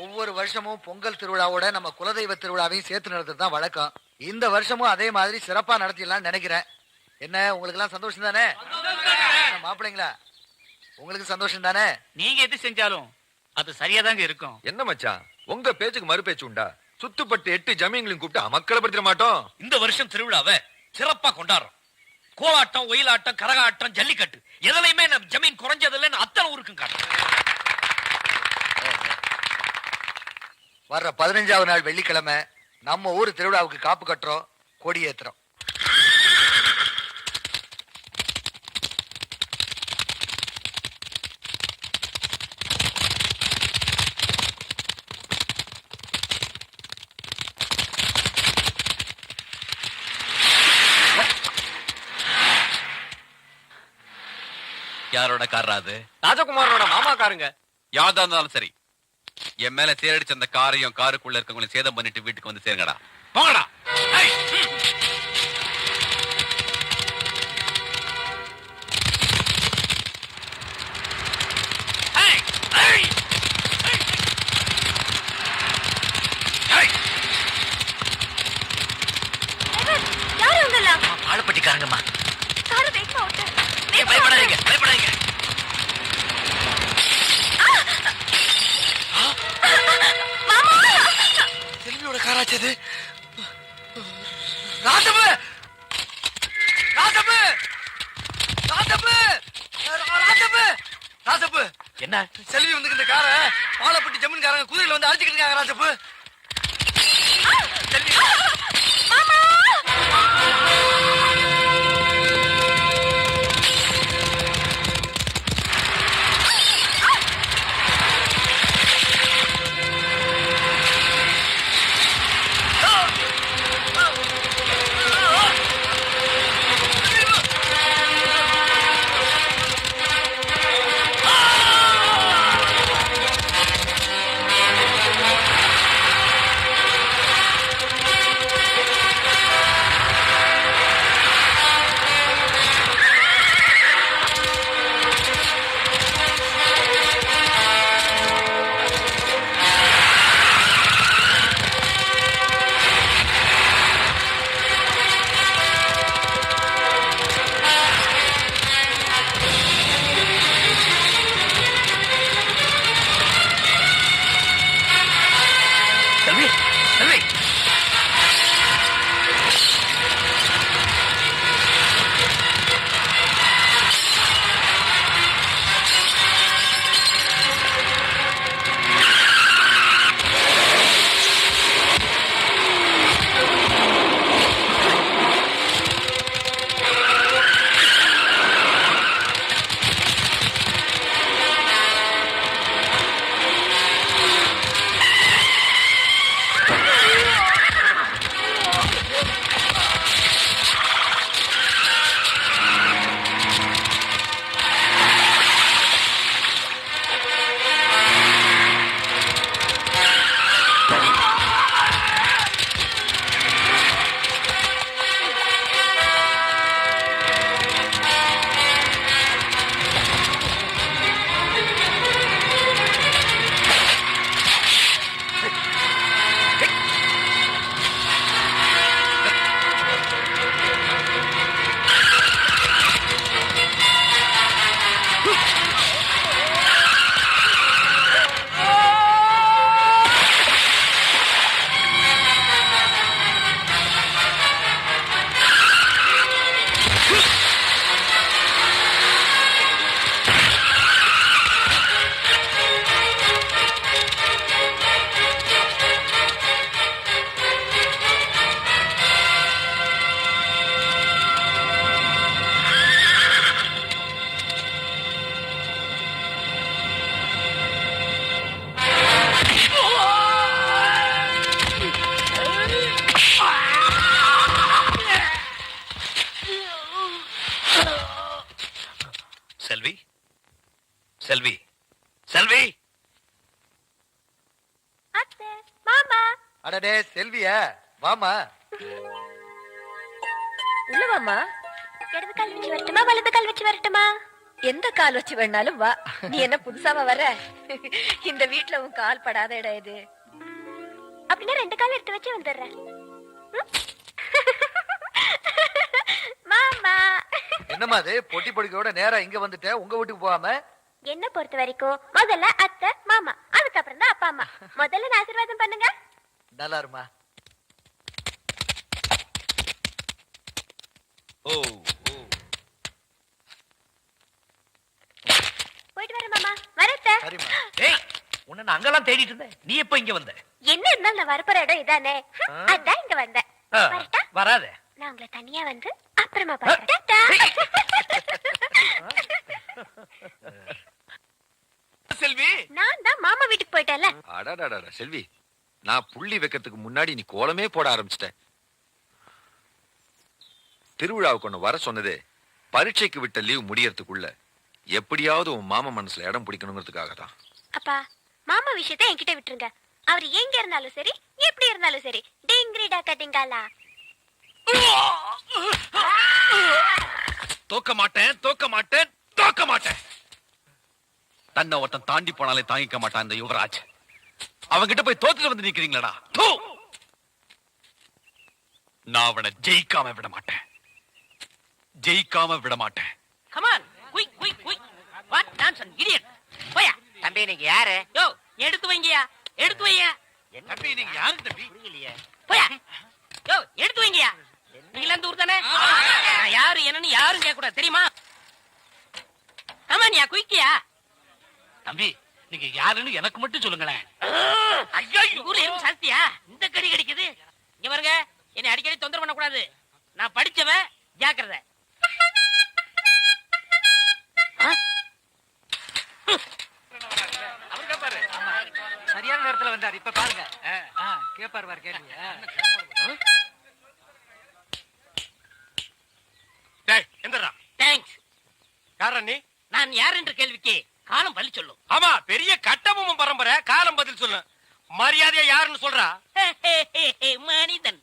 ஒவ்வொரு வருஷமும் பொங்கல் திருவிழாவோட நம்ம குலதெய்வ திருவிழாவையும் சேர்த்து நடத்துறது தான் வழக்கம். இந்த வருஷமும் அதே மாதிரி சிறப்பா நடத்திடலாம்னு நினைக்கிறேன். என்ன உங்களுக்கு எல்லாம் சந்தோஷம் தானே? மாப்பிள்ளைங்களா, உங்களுக்கு சந்தோஷம் தானே? நீங்க எது செஞ்சாலும் அது சரியாதாங்க இருக்கும். என்ன மச்சான், உங்க பேச்சுக்கு மறு பேச்சு உண்டா? சுத்துப்பட்டு 8 ஜமீன்களையும் கூப்பிட்டு மக்களை படுத்திட மாட்டோம். இந்த வருஷம் திருவிழாவை சிறப்பா கொண்டாடுறோம். கோலாட்டம், ஒயிலாட்டம், கரகாட்டம், ஜல்லிக்கட்டு எதுலையுமே நம்ம ஜமீன் குறைஞ்சதில்லைன்னு அத்தனை ஊருக்கும் காட்டும். வர்ற 15வது நாள் வெள்ளிக்கிழமை நம்ம ஊர் திருவிழாவுக்கு காப்பு கட்டுறோம், கொடியேத்துறோம். யாரோட கார் அது? ராஜகுமாரோட மாமா காருங்க. யாரா இருந்தாலும் சரி, என் மேல தேரடிச்ச அந்த காரையும் காருக்குள்ள இருக்கவங்களையும் சேதம் பண்ணிட்டு வீட்டுக்கு வந்து சேருங்கடா. போங்கடா. ஆளப்பட்டிக்காரங்கம்மா. பயப்படாதீங்க, பயப்படாதீங்க. செல்வியோட காராச்சது. ராஜபு, ராஜபு, ராஜபு, ராஜபு, ராஜபு. என்ன செல்வி வந்து இந்த காரை பாலப்பட்டி ஜமீன்காரங்க குதிரையில வந்து அழைச்சிக்கிட்டு இருக்காங்க. ராஜபு, செல்வி. செல்வி, செல்வி, செல்வி. மாமா. அடடே செல்வியா, வாமா. உள்ள வாமா. இடது கால் வச்சு வரட்டுமா, வலது கால் வச்சு வரட்டுமா? எந்த கால் வச்சு வேணாலும் வா. நீ என்ன புதுசாவா வர? இந்த வீட்ல உன் கால் படாத இடம் இது. அப்படின்னா 2 கால் எடுத்து வச்சு வந்துடுறேன். மாமா, என்னம்மா அது பொட்டி பொடிக்கையோட நேரா இங்க வந்துட்ட, உங்க வீட்டுக்கு போகாம? என்ன பொறுத்த வரைக்கும் முதல்ல அத்தை மாமா, அதுக்கப்புறம் தான் அப்பா அம்மா. முதல்ல நான் ஆசீர்வாதம் பண்ணுங்க. நல்லா இருமா. ஓ போயிட்டு வரேன் மாமா. வரத்த. சரிம்மா. ஏய், உன்னை நான் அங்கெல்லாம் தேடிட்டு இருந்தேன். நீ எப்ப இங்க வந்த? என்ன இருந்தாலும் நான் வரப்போற இடம் இதானே. அதான் இங்க வந்தேன். ஆ, வரட்டா? வராத. நான் உங்களை தனியா வந்து அப்புறமா பாக்குறேன். டாடா. செல்வி, நான் தான் மாமா வீட்டுக்கு போயிட்டேன்ல. அடாடாடா செல்வி, நான் புள்ளி வைக்கிறதுக்கு முன்னாடி நீ கோலமே போட ஆரம்பிச்சிட்ட. திருவிழாவுக்கு ஒண்ணு வர சொன்னதே பரீட்சைக்கு விட்ட லீவ் முடியறதுக்குள்ள எப்படியாவது உன் மாமா மனசுல இடம் பிடிக்கணுங்கிறதுக்காக தான். அப்பா, மாமா விஷயத்தை என்கிட்ட விட்டுருங்க. அவர் எங்க இருந்தாலும் சரி, எப்படி இருந்தாலும் சரி, டிங்கிரிடா கட்டிங்காலா. தோக்க மாட்டேன், தோக்க மாட்டேன், தோக்க மாட்டேன். தன்னை ஒருத்தன் தாண்டி போனாலே தாங்கிக்க மாட்டான் இந்த யுவராஜ். அவன்கிட்ட போய் தோத்துட்டு வந்து நிக்கிறீங்களடா. நான் அவனை ஜெயிக்காம விட மாட்டேன், ஜெயிக்காம விட மாட்டேன். Come on, quick quick quick. What nonsense idiot. போயா தம்பி, நீங்க யாரு? யோ, எடுத்து வைங்கயா, எடுத்து வையா. தம்பி, நீங்க யாரு தம்பி? புரியலையே. போயா. யோ, எடுத்து வைங்கயா. நீங்க இந்த ஊர் தானே? நான் யாரு என்னன்னு யாரும் கேட்க கூடாது, தெரியுமா? கமான்யா, குயிக்கியா. தம்பி, நீங்க யாருன்னு எனக்கு மட்டும் சொல்லுங்களேன். ஐயோ, ஊர்ல எறும்பு சாஸ்தியா இந்த கடி கடிக்குது. இங்க பாருங்க, என்னை அடிக்கடி தொந்தரவு பண்ண கூடாது. நான் படிச்சவன், ஜாக்கிரதை. சரியான நேரத்துல வந்தார். இப்ப பாருங்க, கேப்பாரு பாரு கேள்வி. டேய், எந்திரா. தேங்க்ஸ். யாரா நீ? நான் யார் என்ற கேள்விக்கு காலம் பள்ளி சொல்லும். ஆமா, பெரிய கட்டபொம்மன் பரம்பரை. காலம் பதில் சொல்லு. மரியாதையா யாருன்னு சொல்றா? மனிதன்.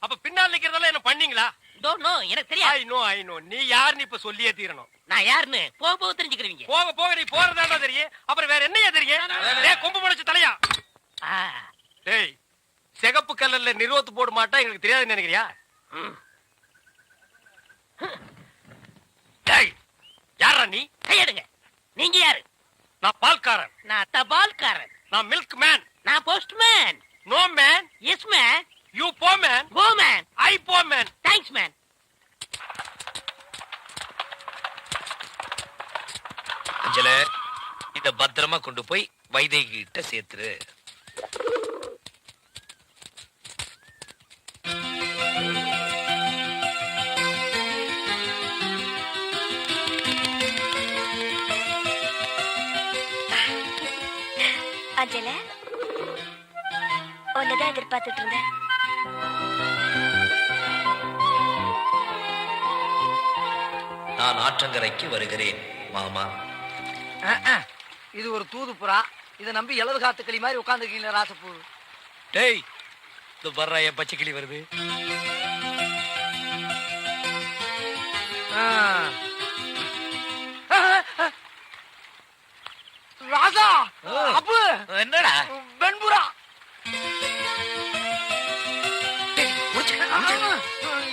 அப்ப பின்னால் நிக்கிறதெல்லாம் என்ன பண்ணீங்களா? டோன்ட் நோ, எனக்கு தெரியாது. ஐ நோ நீ யாருன்னு இப்ப சொல்லியே தீரணும். நான் யாருன்னு போக போக தெரிஞ்சுக்கிறீங்க. போக போக நீ போறதாண்டா தெரியும். அப்புறம் வேற என்னையா தெரியும்? டேய், கொம்பு முளைச்ச தலையா. டேய், சிகப்பு கல்லர்ல நிறுவத்து போட மாட்டா எனக்கு தெரியாதுன்னு நினைக்கிறியா? டேய், யாரா நீ? கையெடுங்க. நீங்க யாரு? நான் பால்காரன். நான் தபால்காரன். நான் மில்க் மேன். நான் postman. No man. Yes man. You போ மேன். Go man. ஐ போ மேன். Thanks man. அஞ்சல, இத பத்திரமா கொண்டு போய் வைதேகி கிட்ட சேர்த்துரு. அஞ்சல, உன்னதான் எதிர்பார்த்துட்டு இருந்தேன். நான் ஆற்றங்கரைக்கு வருகிறேன் மாமா. இது ஒரு தூது புறா. இதை நம்பி இலவு காத்து கிளி மாதிரி உட்காந்துருக்கீங்களா ராசப்பூ? டேய், இது வர்ற என் பச்சை கிளி வருது. ராசா, அப்பு, என்னடா? வெண்புறா.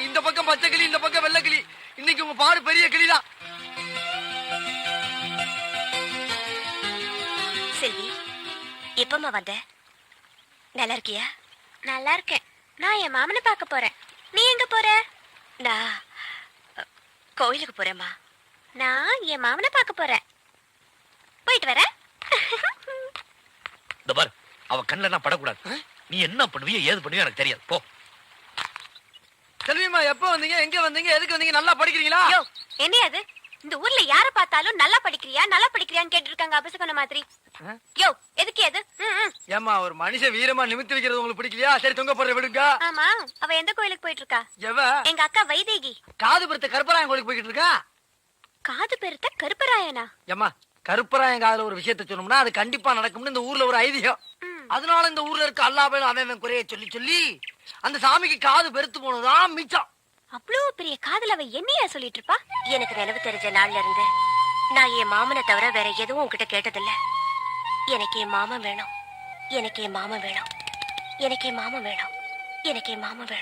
இந்த பக்கம் பச்சை கிளி, இந்த பக்கம் வெள்ளை கிளி. இன்னைக்கு உங்க பாடு பெரிய கிளிதான். செல்வி, எப்பமா வந்த? நல்லா இருக்கியா? நல்லா இருக்கேன். நான் என் மாமனை பார்க்க போறேன். நீ எங்க போற? நான் கோயிலுக்கு போறேம்மா. நான் என் மாமனை பார்க்க போறேன். போயிட்டு வரேன். இந்த பாரு, அவ கண்ணுல நான் படக்கூடாது. நீ என்ன பண்ணுவியோ ஏது பண்ணுவியோ எனக்கு தெரியாது. போ. செல்விமா, எப்ப வந்தீங்க? எங்க வந்தீங்க? எதுக்கு வந்தீங்க? நல்லா படிக்கிறீங்களா? யோ, என்ன அது? இந்த ஊர்ல யார பார்த்தாலும் நல்லா படிக்கிறியா நல்லா படிக்கிறியான்னு கேட்டு இருக்காங்க. அபசகன மாதிரி. யோ, எதுக்கு அது? ஏமா, ஒரு மனுஷன் வீரமா நிமித்தி வைக்கிறது உங்களுக்கு பிடிக்கலையா? சரி, தொங்க போடுற விடுங்க. ஆமா, அவ எந்த கோயிலுக்கு போயிட்டு இருக்கா? எவ? எங்க அக்கா வைதேகி. காது பெருத்த கருப்பராயன் கோயிலுக்கு போய்கிட்டு இருக்கா. காது பெருத்த கருப்பராயனா? ஏமா, கருப்பராயன் காதுல ஒரு விஷயத்த சொன்னோம்னா அது கண்டிப்பா நடக்கும்னு இந்த ஊர்ல ஒரு ஐதீகம். அதனால இந்த ஊர்ல இருக்க அல்லா பேரும் அவன் குறைய சொல்லி சொல்லி அந்த சாமிக்கு காது பெருத்து போனதுதான் மிச்சம். அவ்வளோ பெரிய காதல் அவ என்னையா சொல்லிட்டு இருப்பா? எனக்கு நினைவு தெரிஞ்ச நாள்ல இருந்து நான் என் மாமனை தவிர வேற எதுவும் உன்கிட்ட கேட்டதில்ல. எனக்கு என் மாமன் வேணும், எனக்கு என் மாமன் வேணும், எனக்கு என் மாமன் வேணும், எனக்கு என் மாமன் வேணும்.